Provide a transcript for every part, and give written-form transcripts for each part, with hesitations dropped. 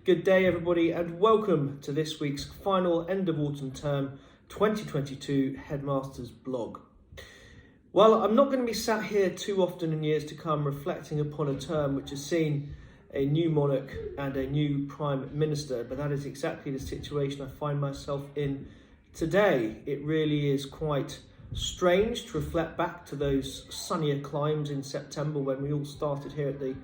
Good day, everybody, and welcome to this week's final end of autumn term 2022 Headmasters blog. Well, I'm not going to be sat here too often in years to come reflecting upon a term which has seen a new monarch and a new Prime Minister, but that is exactly the situation I find myself in today. It really is quite strange to reflect back to those sunnier climes in September when we all started here at the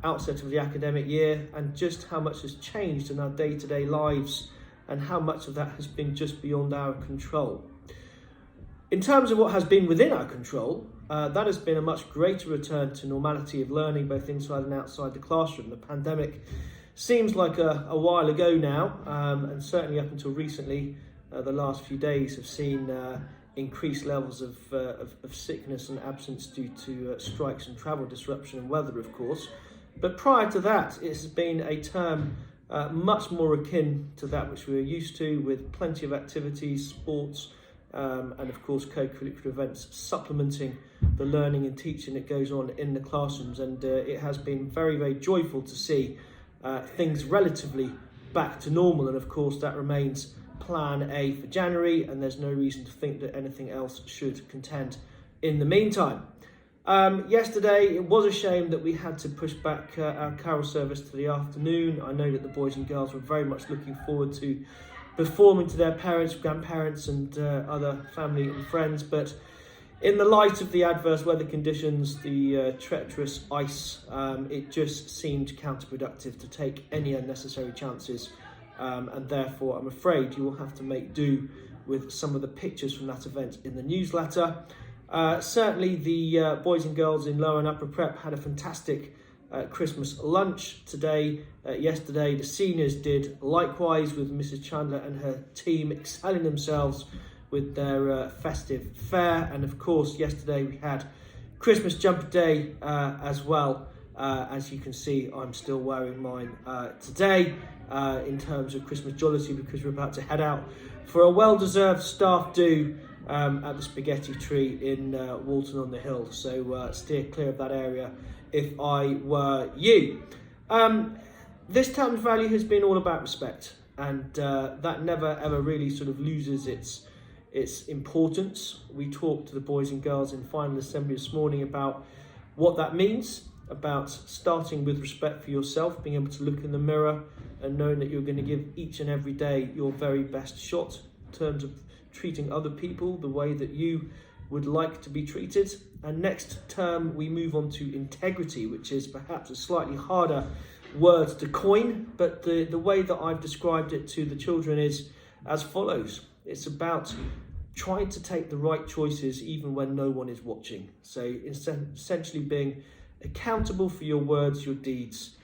outset of the academic year, and just how much has changed in our day-to-day lives and how much of that has been just beyond our control. In terms of what has been within our control, that has been a much greater return to normality of learning both inside and outside the classroom. The pandemic seems like a while ago now, and certainly up until recently, the last few days have seen increased levels of sickness and absence due to strikes and travel disruption and weather, of course. But prior to that, it has been a term much more akin to that which we were used to, with plenty of activities, sports, and of course co-curricular events supplementing the learning and teaching that goes on in the classrooms. And it has been very, very joyful to see things relatively back to normal. And of course that remains plan A for January, and there's no reason to think that anything else should contend in the meantime. Yesterday, it was a shame that we had to push back our carol service to the afternoon. I know that the boys and girls were very much looking forward to performing to their parents, grandparents and other family and friends, but in the light of the adverse weather conditions, the treacherous ice, it just seemed counterproductive to take any unnecessary chances, and therefore I'm afraid you will have to make do with some of the pictures from that event in the newsletter. Certainly the boys and girls in lower and upper prep had a fantastic Christmas lunch yesterday. The seniors did likewise, with Mrs. Chandler and her team excelling themselves with their festive fare. And of course yesterday we had Christmas jumper day as well. As you can see, I'm still wearing mine today in terms of Christmas jollity, because we're about to head out for a well-deserved staff do at the Spaghetti Tree in Walton on the Hill, so steer clear of that area if I were you. This term's value has been all about respect, and that never ever really sort of loses its importance. We talked to the boys and girls in final assembly this morning about what that means, about starting with respect for yourself, being able to look in the mirror and knowing that you're going to give each and every day your very best shot in terms of treating other people the way that you would like to be treated. And next term we move on to integrity, which is perhaps a slightly harder word to coin, but the way that I've described it to the children is as follows. It's about trying to take the right choices even when no one is watching. So essentially being accountable for your words, your deeds,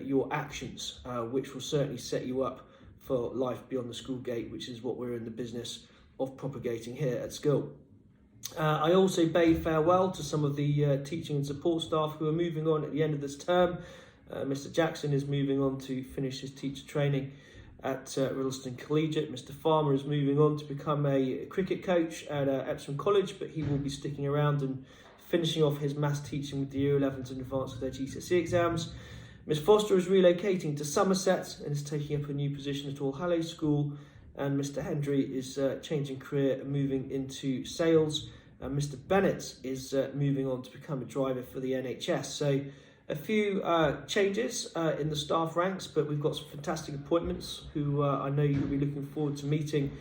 your actions, which will certainly set you up for life beyond the school gate, which is what we're in the business of propagating here at school. I also bade farewell to some of the teaching and support staff who are moving on at the end of this term. Mr. Jackson is moving on to finish his teacher training at Riddleston Collegiate. Mr. Farmer is moving on to become a cricket coach at Epsom College, but he will be sticking around and finishing off his maths teaching with the Year 11s in advance of their GCSE exams. Miss Foster is relocating to Somerset and is taking up a new position at All Hallows School. And Mr. Hendry is changing career and moving into sales. And Mr. Bennett is moving on to become a driver for the NHS. So a few changes in the staff ranks, but we've got some fantastic appointments who I know you'll be looking forward to meeting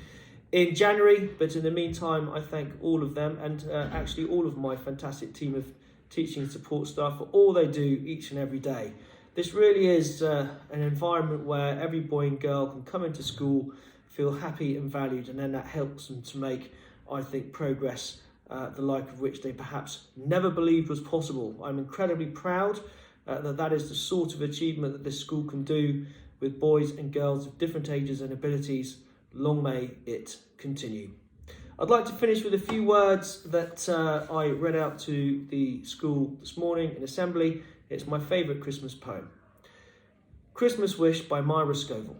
in January. But in the meantime, I thank all of them and actually all of my fantastic team of teaching and support staff for all they do each and every day. This really is an environment where every boy and girl can come into school, feel happy and valued, and then that helps them to make, I think, progress the like of which they perhaps never believed was possible. I'm incredibly proud that is the sort of achievement that this school can do with boys and girls of different ages and abilities. Long may it continue. I'd like to finish with a few words that I read out to the school this morning in assembly. It's my favourite Christmas poem. Christmas Wish by Myra Scoville.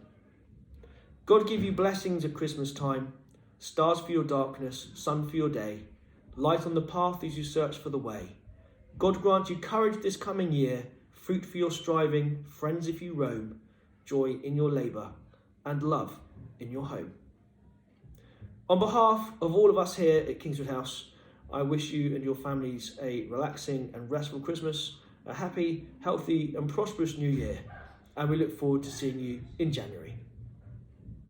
God give you blessings at Christmas time, stars for your darkness, sun for your day, light on the path as you search for the way. God grant you courage this coming year, fruit for your striving, friends if you roam, joy in your labour, and love in your home. On behalf of all of us here at Kingswood House, I wish you and your families a relaxing and restful Christmas, a happy, healthy and prosperous New Year, and we look forward to seeing you in January.